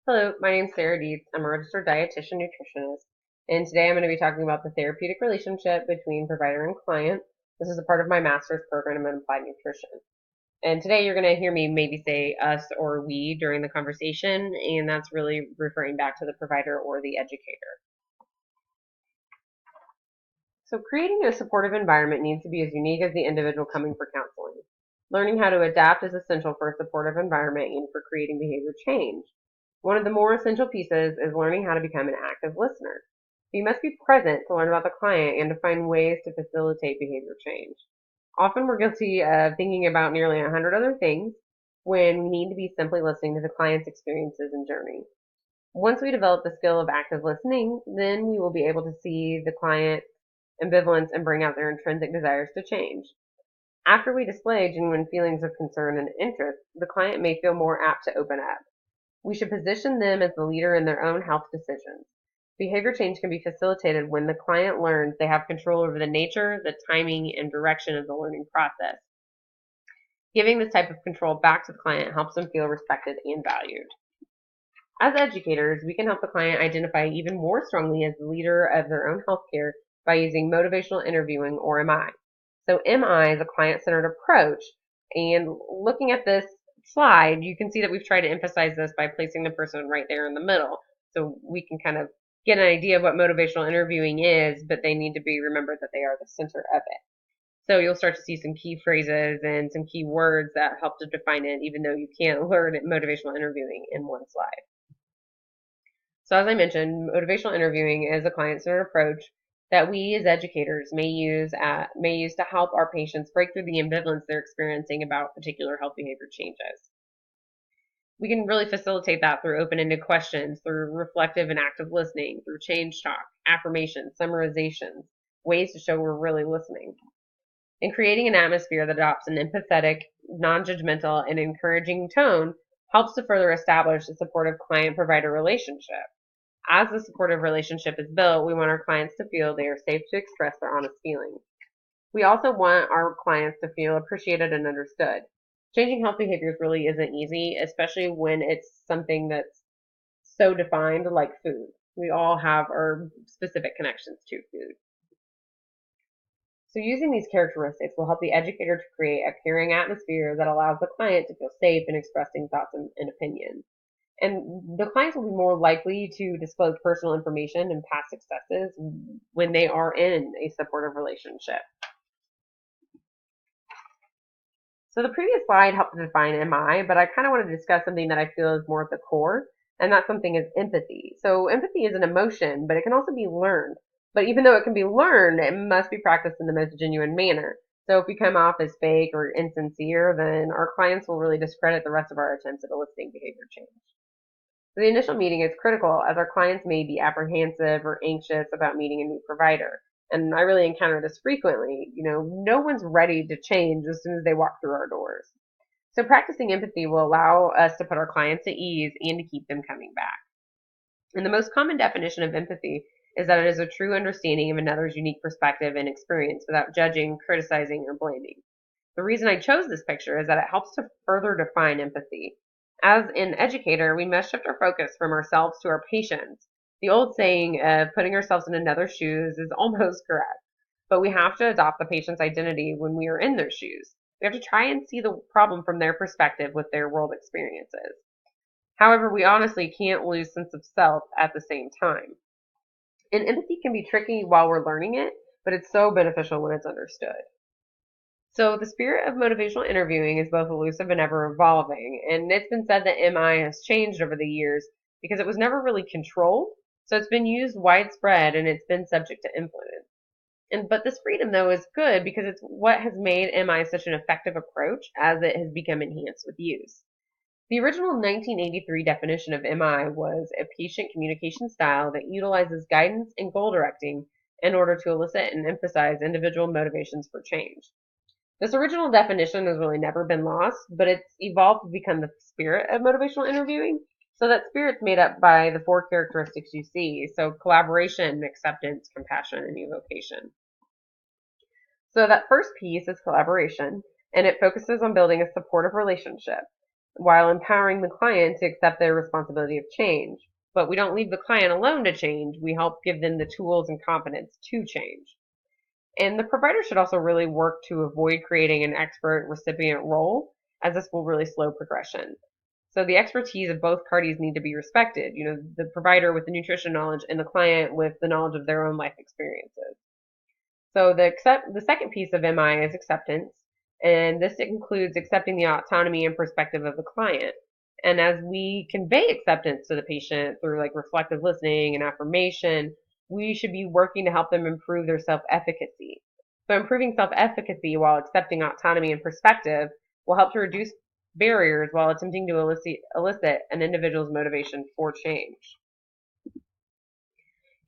Hello, my name's Sarah Dietz. I'm a registered dietitian nutritionist, and today I'm going to be talking about the therapeutic relationship between provider and client. This is a part of my master's program in applied nutrition. And today you're going to hear me maybe say us or we during the conversation, and that's really referring back to the provider or the educator. So creating a supportive environment needs to be as unique as the individual coming for counseling. Learning how to adapt is essential for a supportive environment and for creating behavior change. One of the more essential pieces is learning how to become an active listener. You must be present to learn about the client and to find ways to facilitate behavior change. Often we're guilty of thinking about nearly 100 other things when we need to be simply listening to the client's experiences and journey. Once we develop the skill of active listening, then we will be able to see the client ambivalence and bring out their intrinsic desires to change. After we display genuine feelings of concern and interest, the client may feel more apt to open up. We should position them as the leader in their own health decisions. Behavior change can be facilitated when the client learns they have control over the nature, the timing, and direction of the learning process. Giving this type of control back to the client helps them feel respected and valued. As educators, we can help the client identify even more strongly as the leader of their own healthcare by using motivational interviewing, or MI. So MI is a client-centered approach, and looking at this slide, you can see that we've tried to emphasize this by placing the person right there in the middle. So we can kind of get an idea of what motivational interviewing is, but they need to be remembered that they are the center of it. So you'll start to see some key phrases and some key words that help to define it, even though you can't learn motivational interviewing in one slide. So as I mentioned, motivational interviewing is a client-centered approach that we as educators may use to help our patients break through the ambivalence they're experiencing about particular health behavior changes. We can really facilitate that through open-ended questions, through reflective and active listening, through change talk, affirmations, summarizations, ways to show we're really listening. In creating an atmosphere that adopts an empathetic, non-judgmental, and encouraging tone helps to further establish a supportive client-provider relationship. As the supportive relationship is built, we want our clients to feel they are safe to express their honest feelings. We also want our clients to feel appreciated and understood. Changing health behaviors really isn't easy, especially when it's something that's so defined like food. We all have our specific connections to food. So using these characteristics will help the educator to create a caring atmosphere that allows the client to feel safe in expressing thoughts and opinions. And the clients will be more likely to disclose personal information and past successes when they are in a supportive relationship. So the previous slide helped to define MI, but I kind of want to discuss something that I feel is more at the core, and that something is empathy. So empathy is an emotion, but it can also be learned. But even though it can be learned, it must be practiced in the most genuine manner. So if we come off as fake or insincere, then our clients will really discredit the rest of our attempts at eliciting behavior change. The initial meeting is critical as our clients may be apprehensive or anxious about meeting a new provider. And I really encounter this frequently. No one's ready to change as soon as they walk through our doors. So practicing empathy will allow us to put our clients at ease and to keep them coming back. And the most common definition of empathy is that it is a true understanding of another's unique perspective and experience without judging, criticizing, or blaming. The reason I chose this picture is that it helps to further define empathy. As an educator, we must shift our focus from ourselves to our patients. The old saying of putting ourselves in another's shoes is almost correct, but we have to adopt the patient's identity when we are in their shoes. We have to try and see the problem from their perspective with their world experiences. However, we honestly can't lose sense of self at the same time. And empathy can be tricky while we're learning it, but it's so beneficial when it's understood. So the spirit of motivational interviewing is both elusive and ever evolving, and it's been said that MI has changed over the years because it was never really controlled, so it's been used widespread and it's been subject to influence. But this freedom though is good because it's what has made MI such an effective approach as it has become enhanced with use. The original 1983 definition of MI was a patient communication style that utilizes guidance and goal directing in order to elicit and emphasize individual motivations for change. This original definition has really never been lost, but it's evolved to become the spirit of motivational interviewing. So that spirit's made up by the four characteristics you see. So collaboration, acceptance, compassion, and evocation. So that first piece is collaboration, and it focuses on building a supportive relationship. while empowering the client to accept their responsibility of change. But we don't leave the client alone to change. We help give them the tools and confidence to change. And the provider should also really work to avoid creating an expert recipient role, as this will really slow progression. So the expertise of both parties need to be respected. The provider with the nutrition knowledge and the client with the knowledge of their own life experiences. So the second piece of MI is acceptance, and this includes accepting the autonomy and perspective of the client. And as we convey acceptance to the patient through like reflective listening and affirmation, we should be working to help them improve their self-efficacy. So improving self-efficacy while accepting autonomy and perspective will help to reduce barriers while attempting to elicit an individual's motivation for change.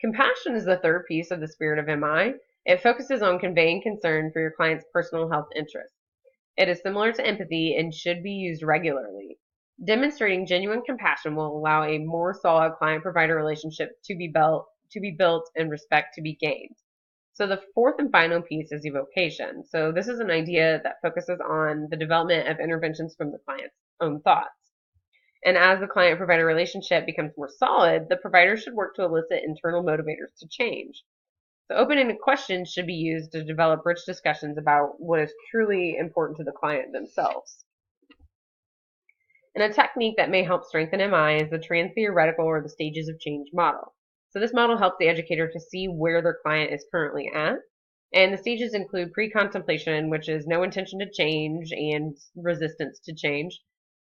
Compassion is the third piece of the spirit of MI. It focuses on conveying concern for your client's personal health interests. It is similar to empathy and should be used regularly. Demonstrating genuine compassion will allow a more solid client-provider relationship to be built and respect to be gained. So the fourth and final piece is evocation. So this is an idea that focuses on the development of interventions from the client's own thoughts. And as the client-provider relationship becomes more solid, the provider should work to elicit internal motivators to change. So open-ended questions should be used to develop rich discussions about what is truly important to the client themselves. And a technique that may help strengthen MI is the trans-theoretical or the stages of change model. So this model helps the educator to see where their client is currently at. And the stages include pre-contemplation, which is no intention to change and resistance to change.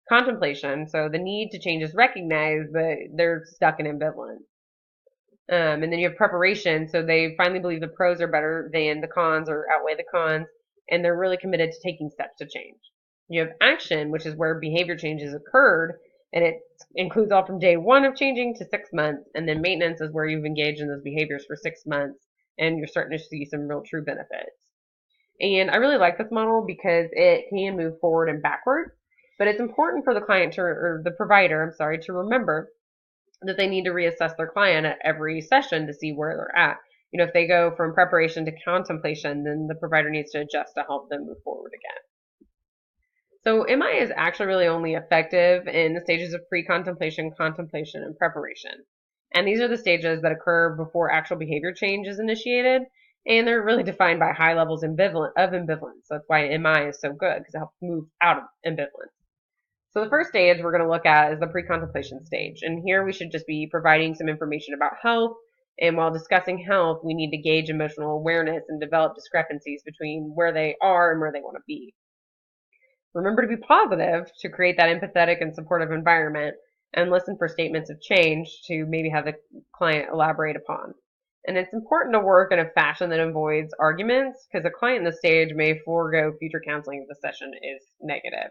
Contemplation, so the need to change is recognized, but they're stuck in ambivalence. And then you have preparation, so they finally believe the pros are better than the cons or outweigh the cons, and they're really committed to taking steps to change. You have action, which is where behavior changes occurred, and it includes all from day one of changing to 6 months, and then maintenance is where you've engaged in those behaviors for 6 months, and you're starting to see some real true benefits. And I really like this model because it can move forward and backward, but it's important for the client or the provider, to remember that they need to reassess their client at every session to see where they're at. If they go from preparation to contemplation, then the provider needs to adjust to help them move forward again. So MI is actually really only effective in the stages of pre-contemplation, contemplation, and preparation. And these are the stages that occur before actual behavior change is initiated, and they're really defined by high levels of ambivalence. That's why MI is so good, because it helps move out of ambivalence. So the first stage we're going to look at is the pre-contemplation stage. And here we should just be providing some information about health. And while discussing health, we need to gauge emotional awareness and develop discrepancies between where they are and where they want to be. Remember to be positive to create that empathetic and supportive environment, and listen for statements of change to maybe have the client elaborate upon. And it's important to work in a fashion that avoids arguments, because a client in this stage may forego future counseling if the session is negative.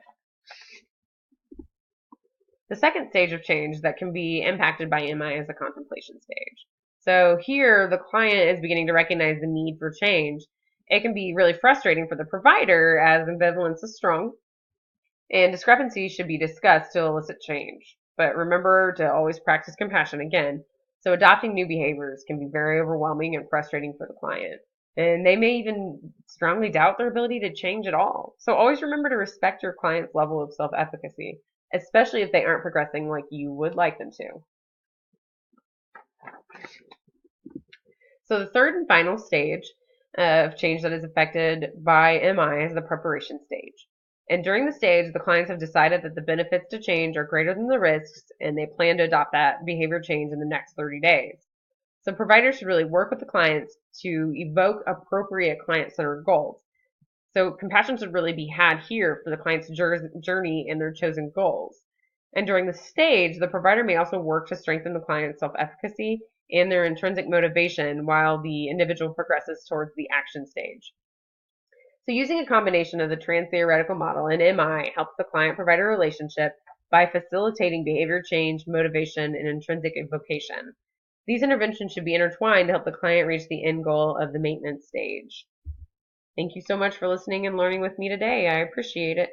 The second stage of change that can be impacted by MI is the contemplation stage. So here, the client is beginning to recognize the need for change. It can be really frustrating for the provider as ambivalence is strong, and discrepancies should be discussed to elicit change. But remember to always practice compassion again. So adopting new behaviors can be very overwhelming and frustrating for the client. And they may even strongly doubt their ability to change at all. So always remember to respect your client's level of self-efficacy, especially if they aren't progressing like you would like them to. So the third and final stage of change that is affected by MI is the preparation stage. And during the stage, the clients have decided that the benefits to change are greater than the risks, and they plan to adopt that behavior change in the next 30 days. So providers should really work with the clients to evoke appropriate client-centered goals. So compassion should really be had here for the client's journey and their chosen goals. And during the stage, the provider may also work to strengthen the client's self-efficacy and their intrinsic motivation while the individual progresses towards the action stage. So using a combination of the trans-theoretical model and MI helps the client-provider relationship by facilitating behavior change, motivation, and intrinsic evocation. These interventions should be intertwined to help the client reach the end goal of the maintenance stage. Thank you so much for listening and learning with me today. I appreciate it.